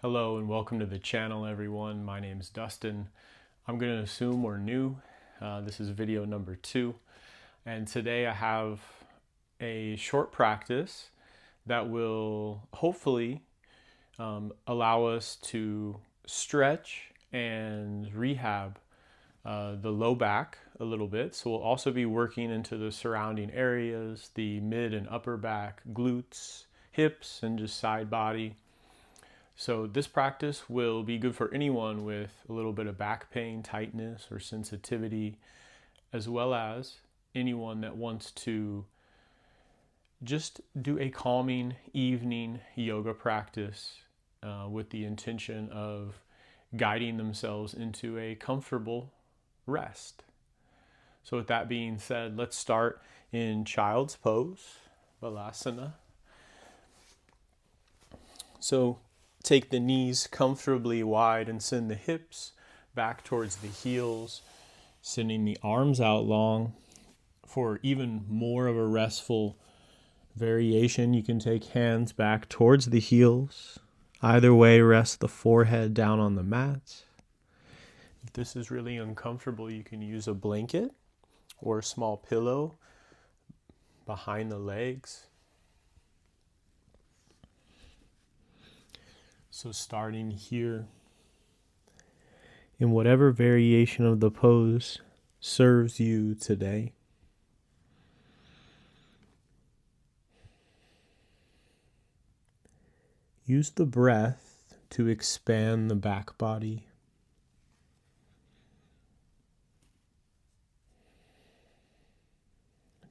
Hello and welcome to the channel, everyone. My name is Dustin. I'm going to assume we're new. This is video number 2, and today I have a short practice that will hopefully allow us to stretch and rehab the low back a little bit. So we'll also be working into the surrounding areas, the mid and upper back, glutes, hips, and just side body. So this practice will be good for anyone with a little bit of back pain, tightness, or sensitivity, as well as anyone that wants to just do a calming evening yoga practice with the intention of guiding themselves into a comfortable rest. So with that being said, let's start in child's pose, Balasana. So take the knees comfortably wide and send the hips back towards the heels, sending the arms out long. For even more of a restful variation, you can take hands back towards the heels. Either way, rest the forehead down on the mat. If this is really uncomfortable, you can use a blanket or a small pillow behind the legs. So starting here, in whatever variation of the pose serves you today. Use the breath to expand the back body.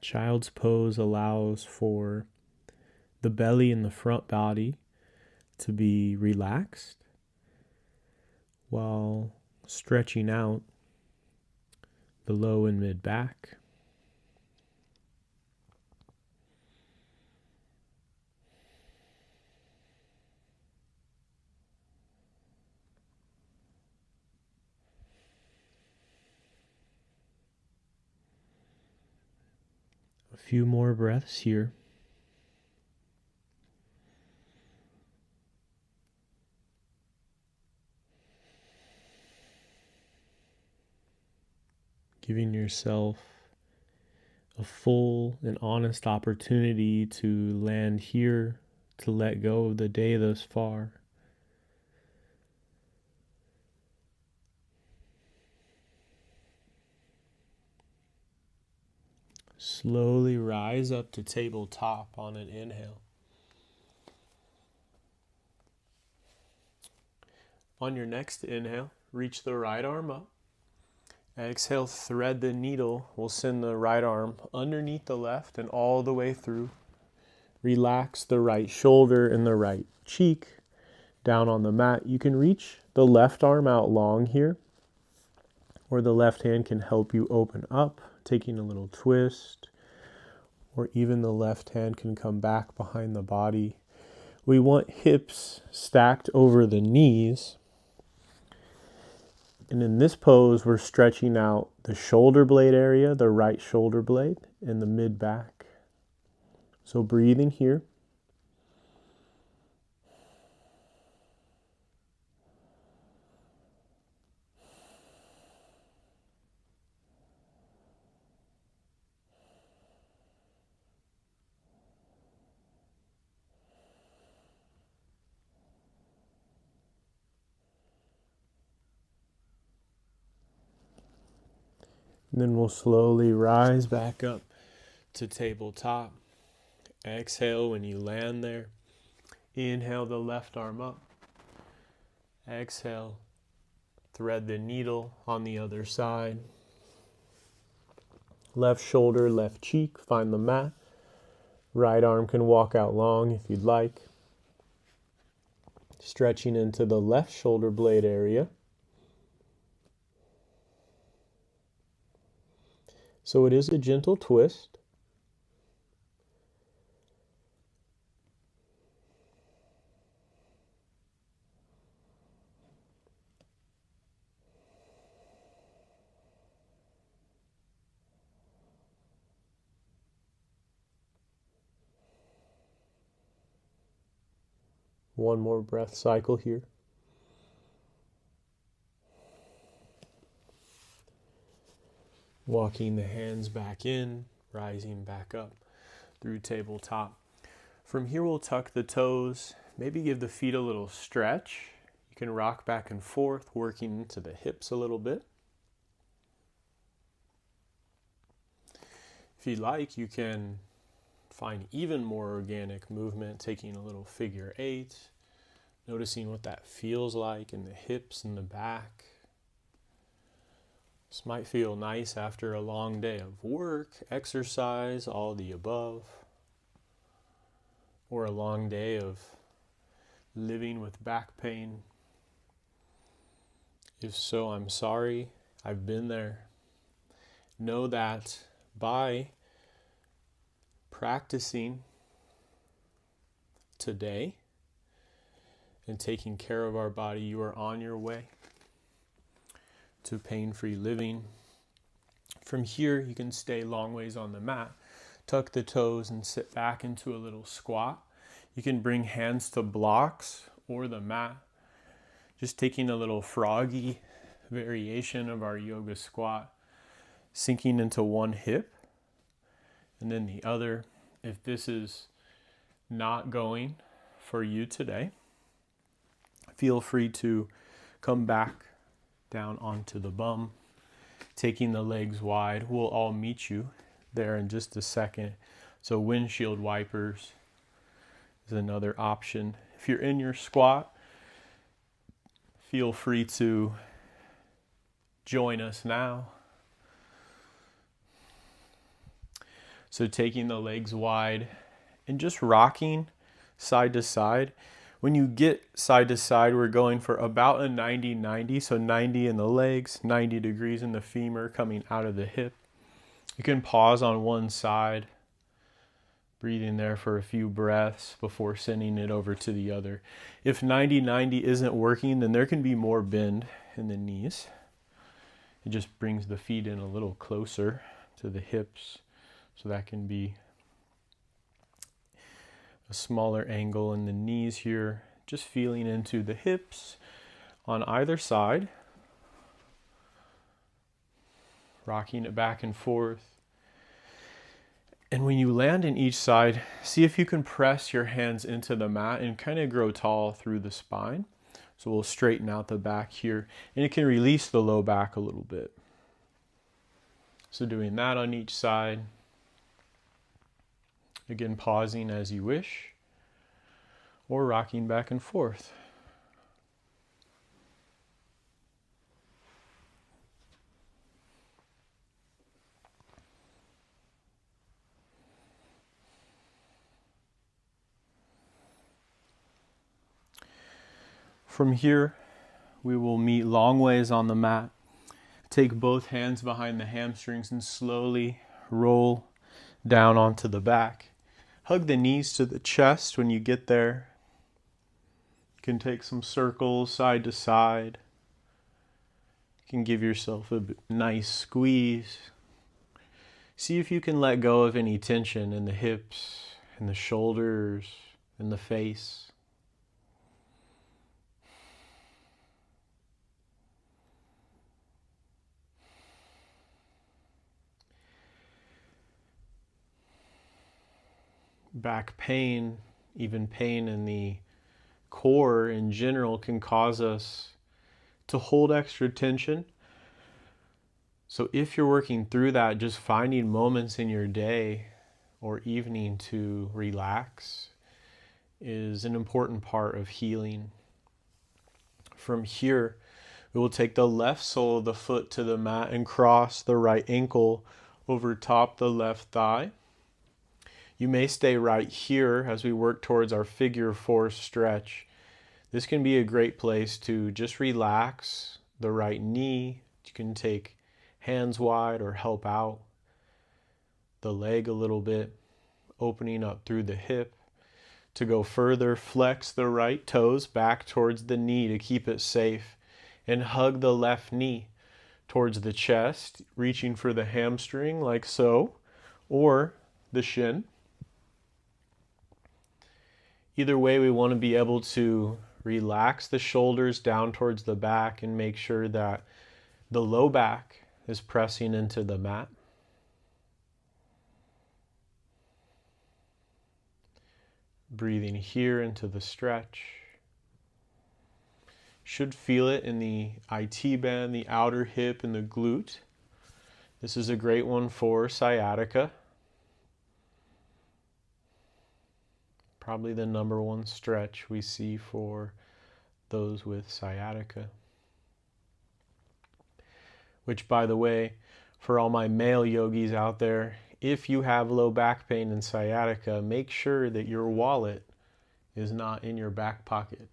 Child's pose allows for the belly and the front body to be relaxed while stretching out the low and mid back. A few more breaths here. Giving yourself a full and honest opportunity to land here, to let go of the day thus far. Slowly rise up to tabletop on an inhale. On your next inhale, reach the right arm up. Exhale, thread the needle. We'll send the right arm underneath the left and all the way through. Relax the right shoulder and the right cheek down on the mat. You can reach the left arm out long here, or the left hand can help you open up, taking a little twist, or even the left hand can come back behind the body. We want hips stacked over the knees. And in this pose, we're stretching out the shoulder blade area, the right shoulder blade, and the mid back. So breathing here. And then we'll slowly rise back up to tabletop. Exhale when you land there. Inhale the left arm up. Exhale, thread the needle on the other side. Left shoulder, left cheek, find the mat. Right arm can walk out long if you'd like. Stretching into the left shoulder blade area. So it is a gentle twist. One more breath cycle here. Walking the hands back in, rising back up through tabletop. From here, we'll tuck the toes, maybe give the feet a little stretch. You can rock back and forth, working into the hips a little bit. If you'd like, you can find even more organic movement, taking a little figure 8, noticing what that feels like in the hips and the back. This might feel nice after a long day of work, exercise, all the above, or a long day of living with back pain. If so, I'm sorry. I've been there. Know that by practicing today and taking care of our body, you are on your way to pain-free living. From here, you can stay long ways on the mat, tuck the toes and sit back into a little squat. You can bring hands to blocks or the mat, just taking a little froggy variation of our yoga squat, sinking into one hip and then the other. If this is not going for you today, feel free to come back down onto the bum, taking the legs wide. We'll all meet you there in just a second. So windshield wipers is another option. If you're in your squat, feel free to join us now. So taking the legs wide and just rocking side to side. When you get side to side, we're going for about a 90-90. So 90 in the legs, 90 degrees in the femur coming out of the hip. You can pause on one side, breathing there for a few breaths before sending it over to the other. If 90-90 isn't working, then there can be more bend in the knees. It just brings the feet in a little closer to the hips. So that can be a smaller angle in the knees here, just feeling into the hips on either side, rocking it back and forth. And when you land in each side, see if you can press your hands into the mat and kind of grow tall through the spine. So we'll straighten out the back here, and it can release the low back a little bit. So doing that on each side. Again, pausing as you wish, or rocking back and forth. From here, we will meet long ways on the mat. Take both hands behind the hamstrings and slowly roll down onto the back. Hug the knees to the chest when you get there. You can take some circles side to side. You can give yourself a nice squeeze. See if you can let go of any tension in the hips, in the shoulders, in the face. Back pain, even pain in the core in general, can cause us to hold extra tension. So if you're working through that, just finding moments in your day or evening to relax is an important part of healing. From here, we will take the left sole of the foot to the mat and cross the right ankle over top the left thigh. You may stay right here as we work towards our figure 4 stretch. This can be a great place to just relax the right knee. You can take hands wide or help out the leg a little bit, opening up through the hip. To go further, flex the right toes back towards the knee to keep it safe, and hug the left knee towards the chest, reaching for the hamstring like so, or the shin. Either way, we want to be able to relax the shoulders down towards the back and make sure that the low back is pressing into the mat. Breathing here into the stretch. Should feel it in the IT band, the outer hip, and the glute. This is a great one for sciatica. Probably the number one stretch we see for those with sciatica. Which, by the way, for all my male yogis out there, if you have low back pain and sciatica, make sure that your wallet is not in your back pocket.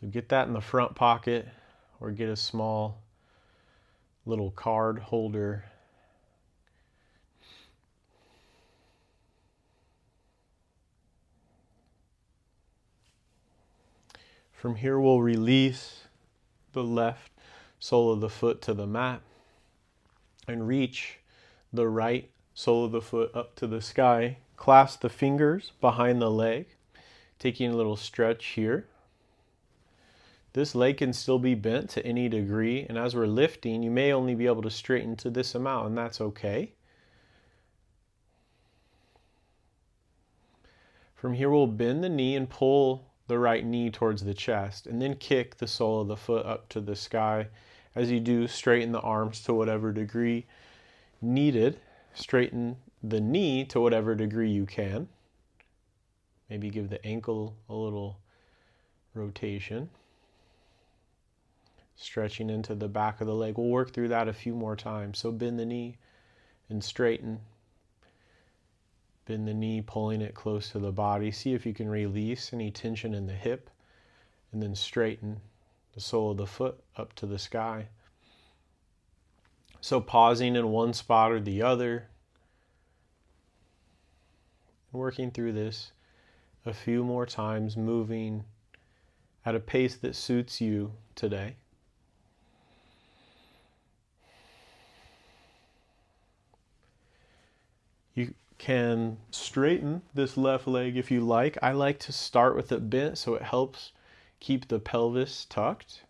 So get that in the front pocket, or get a small little card holder. From here, we'll release the left sole of the foot to the mat and reach the right sole of the foot up to the sky. Clasp the fingers behind the leg, taking a little stretch here. This leg can still be bent to any degree, and as we're lifting, you may only be able to straighten to this amount, and that's okay. From here, we'll bend the knee and pull the right knee towards the chest, and then kick the sole of the foot up to the sky. As you do, straighten the arms to whatever degree needed. Straighten the knee to whatever degree you can. Maybe give the ankle a little rotation. Stretching into the back of the leg. We'll work through that a few more times. So bend the knee and straighten. Bend the knee, pulling it close to the body. See if you can release any tension in the hip. And then straighten the sole of the foot up to the sky. So pausing in one spot or the other. Working through this a few more times, moving at a pace that suits you today. You can straighten this left leg if you like. I like to start with it bent so it helps keep the pelvis tucked.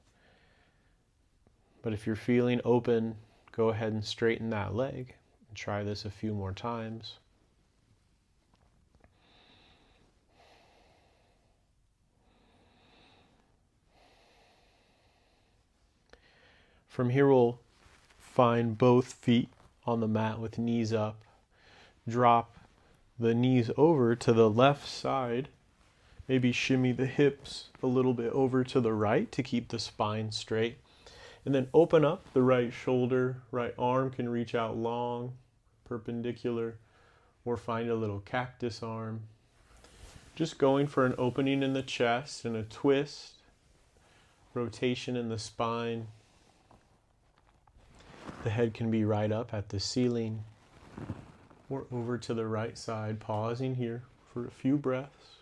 But if you're feeling open, go ahead and straighten that leg. And try this a few more times. From here, we'll find both feet on the mat with knees up. Drop the knees over to the left side. Maybe shimmy the hips a little bit over to the right to keep the spine straight. And then open up the right shoulder. Right arm can reach out long, perpendicular, or find a little cactus arm. Just going for an opening in the chest and a twist. Rotation in the spine. The head can be right up at the ceiling. Or over to the right side, pausing here for a few breaths.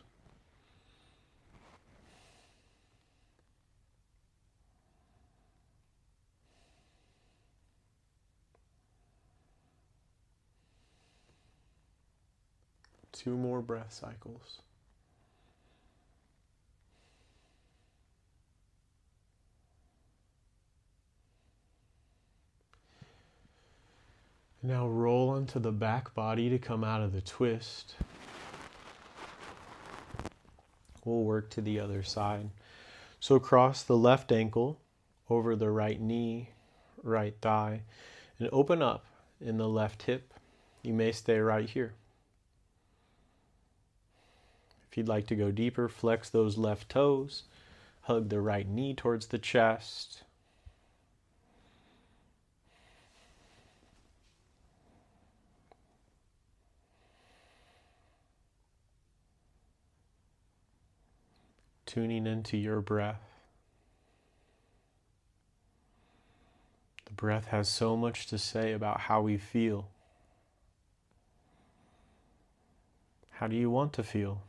Two more breath cycles. Now roll onto the back body to come out of the twist. We'll work to the other side. So cross the left ankle over the right knee, right thigh, and open up in the left hip. You may stay right here. If you'd like to go deeper, flex those left toes, hug the right knee towards the chest. Tuning into your breath. The breath has so much to say about how we feel. How do you want to feel?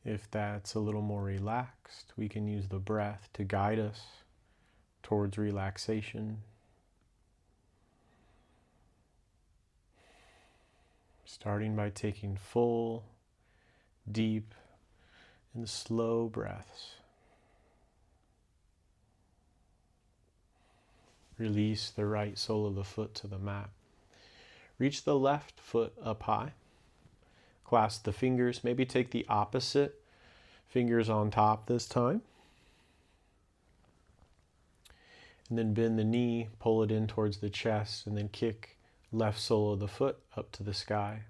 If that's a little more relaxed, we can use the breath to guide us towards relaxation. Starting by taking full, deep and slow breaths. Release the right sole of the foot to the mat. Reach the left foot up high. Clasp the fingers. Maybe take the opposite fingers on top this time. And then bend the knee, pull it in towards the chest, and then kick left sole of the foot up to the sky.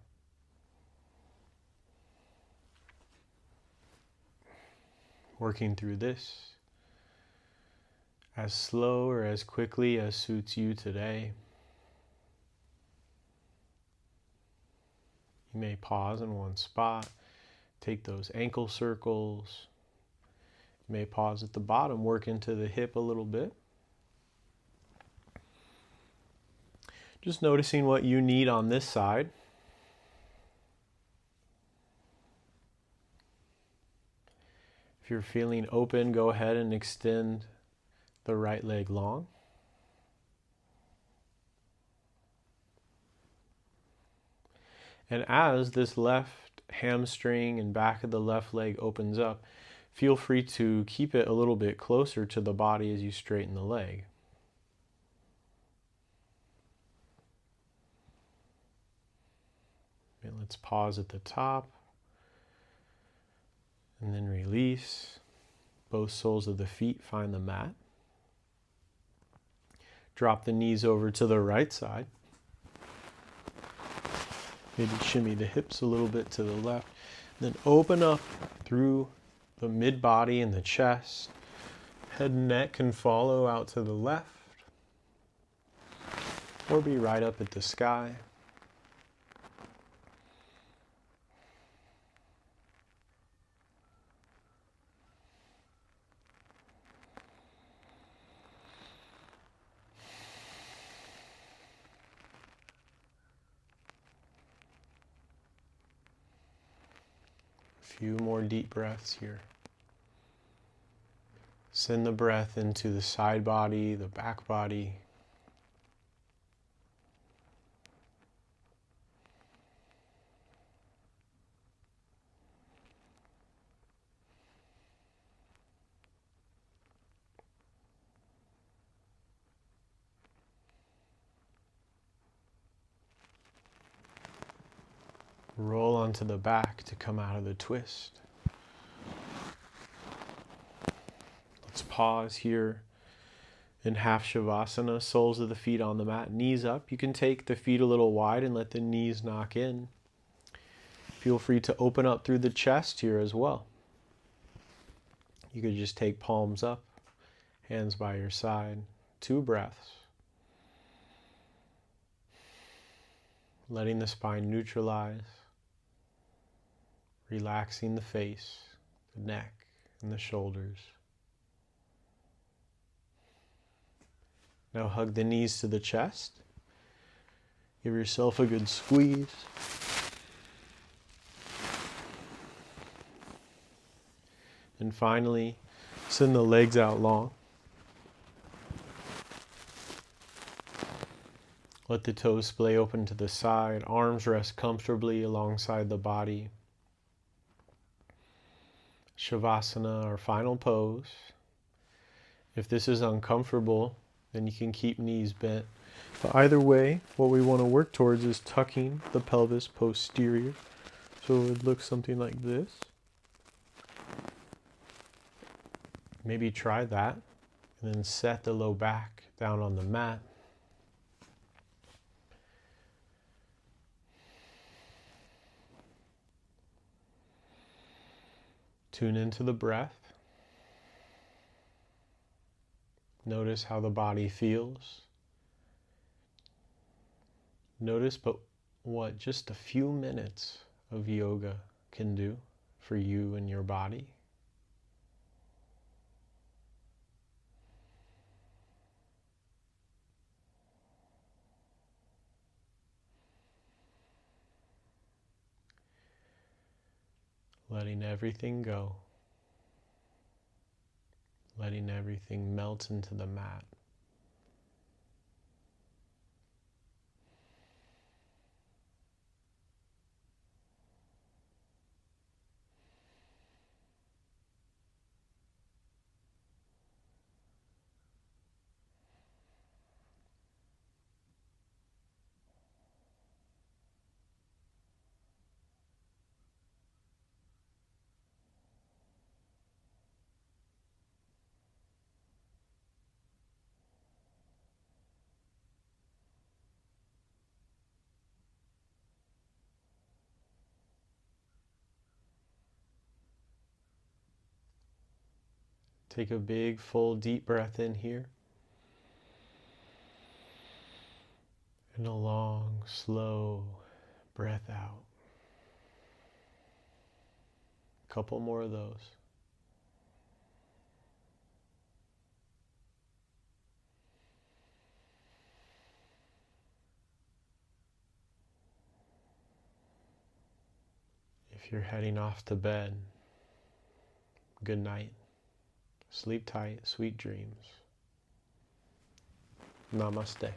Working through this as slow or as quickly as suits you today. You may pause in one spot, take those ankle circles. You may pause at the bottom, work into the hip a little bit. Just noticing what you need on this side. If you're feeling open, go ahead and extend the right leg long. And as this left hamstring and back of the left leg opens up, feel free to keep it a little bit closer to the body as you straighten the leg. And let's pause at the top and then release. Both soles of the feet find the mat. Drop the knees over to the right side. Maybe shimmy the hips a little bit to the left. Then open up through the mid-body and the chest. Head and neck can follow out to the left or be right up at the sky. Few more deep breaths here. Send the breath into the side body, the back body. Roll onto the back to come out of the twist. Let's pause here in half Shavasana, soles of the feet on the mat, knees up. You can take the feet a little wide and let the knees knock in. Feel free to open up through the chest here as well. You could just take palms up, hands by your side. 2 breaths. Letting the spine neutralize. Relaxing the face, the neck, and the shoulders. Now hug the knees to the chest. Give yourself a good squeeze. And finally, send the legs out long. Let the toes splay open to the side. Arms rest comfortably alongside the body. Shavasana, our final pose. If this is uncomfortable, then you can keep knees bent. But either way, what we want to work towards is tucking the pelvis posterior. So it would look something like this. Maybe try that. And then set the low back down on the mat. Tune into the breath. Notice how the body feels. Notice what just a few minutes of yoga can do for you and your body. Letting everything go. Letting everything melt into the mat. Take a big, full, deep breath in here. And a long, slow breath out. A couple more of those. If you're heading off to bed, good night. Sleep tight, sweet dreams. Namaste.